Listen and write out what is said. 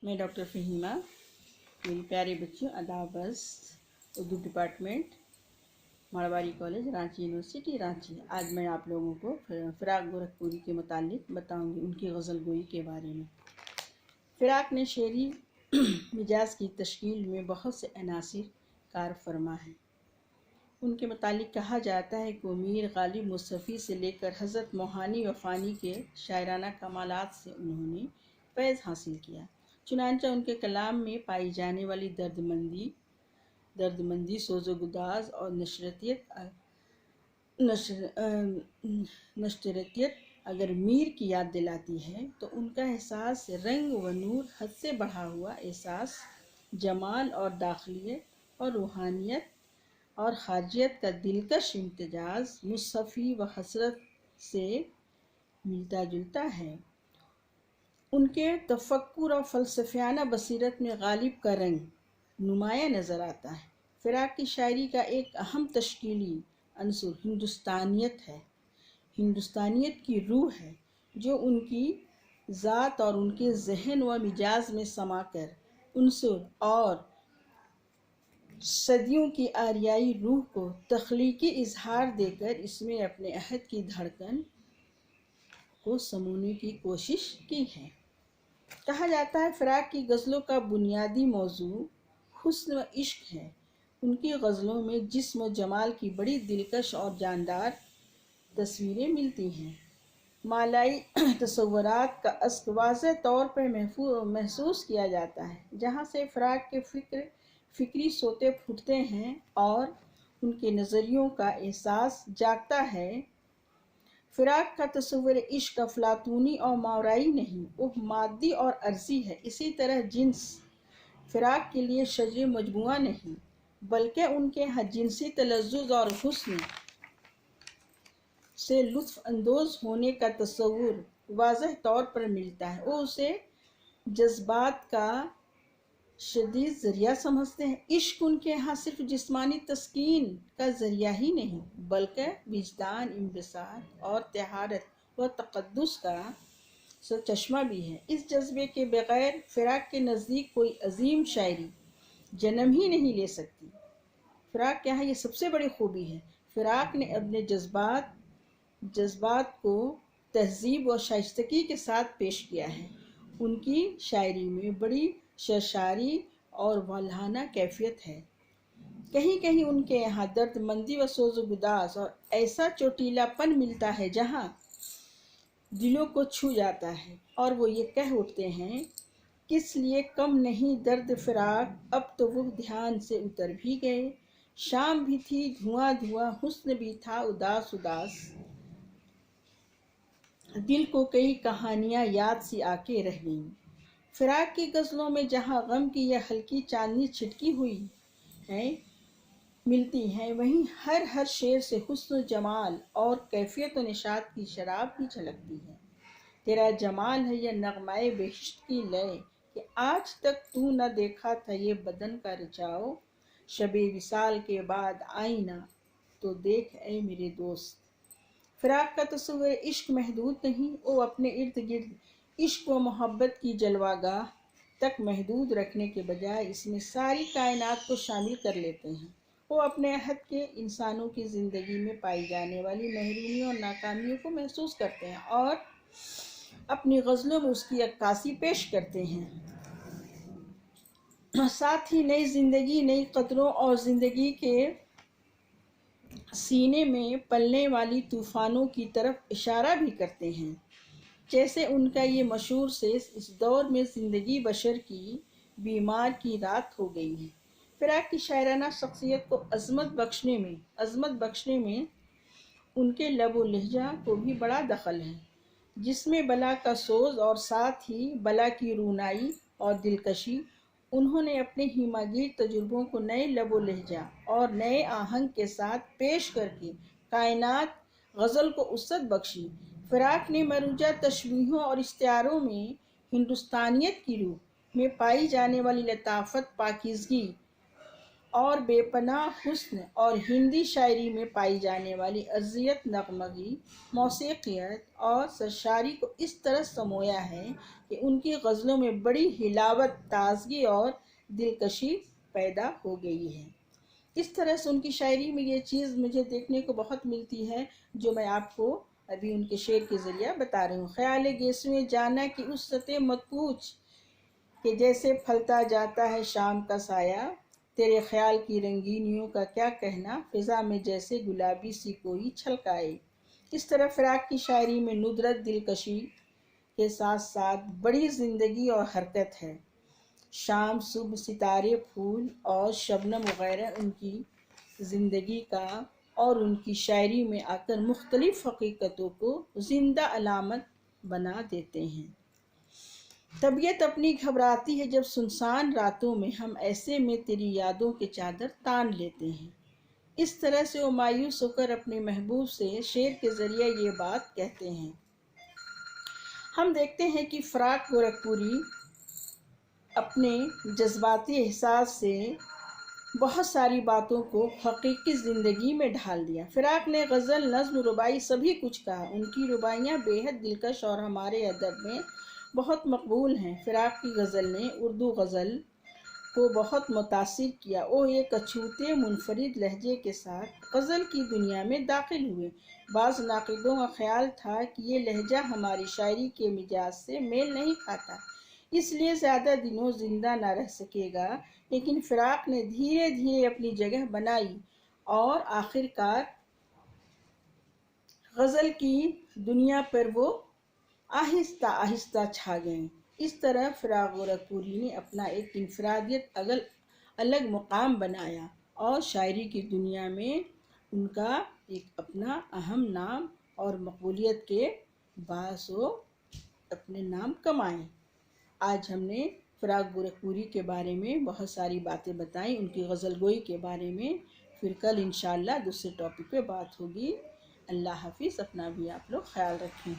मैं डॉक्टर फ़हीमा, मेरी प्यारे बच्चों, अदाबस Urdu department, Marwari college, Ranchi university, Ranchi. आज मैं आप लोगों को फ़िराक गोरखपुरी के मुतालिक बताऊंगी, उनकी गज़ल गोई के बारे में। फ़िराक ने शेरी मिजाज की तश्कील में बहुत से अनासिर कार फरमा हैं। उनके मुतालिक कहा जाता है कि मीर गालिब मुस्तफ़ी से लेकर हज़रत मोहानी वफ़ानी के शायराना कमालात से उन्होंने फैज़ हासिल किया। चुनांचे उनके कलाम में पाई जाने वाली दर्दमंदी, सोज़ो-गुदाज़ और नशरियत अगर मीर की याद दिलाती है, तो उनका एहसास रंग व नूर, हद से बढ़ा हुआ एहसास, जमाल और दाखिलियत और रूहानियत और खारजियत का दिलकश इम्तिजाज मुस्तफ़ी व हसरत से मिलता जुलता है। उनके तफक्कुर और फ़लसफ़ियाना बसीरत में गालिब का रंग नुमाया नज़र आता है। फ़िराक की शायरी का एक अहम तश्कीली अंसुर हिंदुस्तानियत है। हिंदुस्तानियत की रूह है, जो उनकी ज़ात और उनके जहन व मिजाज में समाकर अंसुर और सदियों की आरियाई रूह को तख्लीकी इजहार देकर इसमें अपने अहद की धड़कन को समोने की कोशिश की है। कहा जाता है फ़िराक की गज़लों का बुनियादी मौजू हुस्न व इश्क है। उनकी गज़लों में जिस्म व जमाल की बड़ी दिलकश और जानदार तस्वीरें मिलती हैं। मालाई तसव्वुरात का अस्क वाज़ह तौर पर महसूस किया जाता है, जहाँ से फ़िराक के फ़िक्री सोते फूटते हैं और उनके नज़रियों का एहसास जागता है। फ़िराक का तस्वुर इश्क अफलातूनी और मावराई नहीं, वो मादी और अर्जी है। इसी तरह जिन्स फ़िराक के लिए शजर मजमुआ नहीं, बल्कि उनके जिनसी तलज़्ज़ुज़ और हुस्न से लुत्फ़ अंदोज़ होने का तस्वुर वाज़ह तौर पर मिलता है। वो उसे जज्बात का शदीद ज़रिया समझते हैं। इश्क उनके यहाँ सिर्फ जिस्मानी तस्कीन का ज़रिया ही नहीं, बल्कि विजदान, इंबिसात और तहारत व तक़द्दुस का चश्मा भी है। इस जज्बे के बग़ैर फ़िराक के नज़दीक कोई अजीम शायरी जन्म ही नहीं ले सकती। फ़िराक के यहाँ ये सबसे बड़ी खूबी है। फ़िराक ने अपने जज्बात को तहज़ीब व शाइस्तगी के साथ पेश किया है। उनकी शायरी में बड़ी शर्शारी और वालहाना कैफियत है। कहीं कहीं उनके यहाँ दर्दमंदी व सोज़ो-गुदाज़ और ऐसा चोटीलापन मिलता है जहाँ दिलों को छू जाता है, और वो ये कह उठते हैं, किस लिए कम नहीं दर्द फ़िराक, अब तो वो ध्यान से उतर भी गए। शाम भी थी धुआं धुआं, हुस्न भी था उदास उदास, दिल को कई कहानियाँ याद सी आके रह गईं। फ़िराक की गज़लों में जहाँ गम की यह हल्की चांदनी छिटकी हुई है मिलती है, वहीं हर शेर से हुस्न, जमाल और कैफियत व निशात की शराब भी झलकती है। तेरा जमाल है यह नगमाए बेहिश्त की लय, कि आज तक तू न देखा था ये बदन का रिचाओ, शबे विसाल के बाद आईना तो देख ऐ मेरे दोस्त। फ़िराक का तस्वुर इश्क महदूद नहीं, वो अपने इर्द गिर्द इश्क व मोहब्बत की जलवागाह तक महदूद रखने के बजाय इसमें सारी कायनात को शामिल कर लेते हैं। वो अपने अहद के इंसानों की ज़िंदगी में पाई जाने वाली महरूमियों और नाकामियों को महसूस करते हैं और अपनी गज़लों में उसकी अक्कासी पेश करते हैं। साथ ही नई ज़िंदगी, नई कदरों और ज़िंदगी के सीने में पलने वाली तूफ़ानों की तरफ इशारा भी करते हैं। जैसे उनका ये मशहूर शेर, इस दौर में ज़िंदगी बशर की बीमार की रात हो गई है। फ़िराक की शायराना शख्सियत को अज़मत बख्शने में उनके लबो लहजा को भी बड़ा दखल है, जिसमें बला का सोज और साथ ही बला की रूनाई और दिलकशी। उन्होंने अपने हिमागीर तजुर्बों को नए लबो लहजा और नए आहंग के साथ पेश करके कायनात गज़ल को उसत बख्शी। फ़िराक ने मरूजा तशबीहों और इस्तिआरों में हिंदुस्तानियत की रूह में पाई जाने वाली लताफ़त, पाकीज़गी اور بے پناہ حسن اور ہندی شاعری میں پائی جانے والی ارضیت، نغمگی، موسیقیت اور سرشاری کو اس طرح سمویا ہے کہ ان کی غزلوں میں بڑی حلاوت، تازگی اور دلکشی پیدا ہو گئی ہے۔ اس طرح سے ان کی شاعری میں یہ چیز مجھے دیکھنے کو بہت ملتی ہے جو میں آپ کو ابھی ان کے شعر کے ذریعہ بتا رہی ہوں۔ خیال گیسویں جانا کہ اس سطح مت پوچھ کہ جیسے پھلتا جاتا ہے شام کا سایہ، تیرے خیال کی رنگینیوں کا کیا کہنا، فضا میں جیسے گلابی سی کوئی چھلکائے۔ اس طرح فراق کی شاعری میں ندرت، دلکشی کے ساتھ ساتھ بڑی زندگی اور حرکت ہے۔ شام، صبح، ستارے، پھول اور شبنم وغیرہ ان کی زندگی کا اور ان کی شاعری میں آ کر مختلف حقیقتوں کو زندہ علامت بنا دیتے ہیں۔ طبیعت اپنی گھبراتی ہے جب سنسان راتوں میں، ہم ایسے میں تیری یادوں کے چادر تان لیتے ہیں۔ اس طرح سے وہ مایوس ہو کر اپنے محبوب سے شعر کے ذریعے یہ بات کہتے ہیں۔ ہم دیکھتے ہیں کہ فراق گورکھپوری اپنے جذباتی احساس سے بہت ساری باتوں کو حقیقی زندگی میں ڈھال دیا۔ فراق نے غزل، نظم، ربائی سبھی کچھ کہا۔ ان کی ربائیاں بے حد دلکش اور ہمارے ادب میں بہت مقبول ہیں۔ فراق کی غزل نے اردو غزل کو بہت متاثر کیا۔ وہ ایک اچھوتے منفرد لہجے کے ساتھ غزل کی دنیا میں داخل ہوئے۔ بعض ناقدوں کا خیال تھا کہ یہ لہجہ ہماری شاعری کے مزاج سے میل نہیں کھاتا، اس لیے زیادہ دنوں زندہ نہ رہ سکے گا، لیکن فراق نے دھیرے دھیرے اپنی جگہ بنائی اور آخر کار غزل کی دنیا پر وہ آہستہ آہستہ چھا گئیں۔ اس طرح فراق گورکھپوری نے اپنا ایک انفرادیت الگ مقام بنایا اور شاعری کی دنیا میں ان کا ایک اپنا اہم نام اور مقبولیت کے باعث وہ اپنے نام کمائیں۔ آج ہم نے فراق گورکھپوری کے بارے میں بہت ساری باتیں بتائیں، ان کی غزل گوئی کے بارے میں۔ پھر کل انشاءاللہ دوسرے ٹاپک پہ بات ہوگی۔ اللہ حافظ، اپنا بھی آپ لوگ خیال رکھیں۔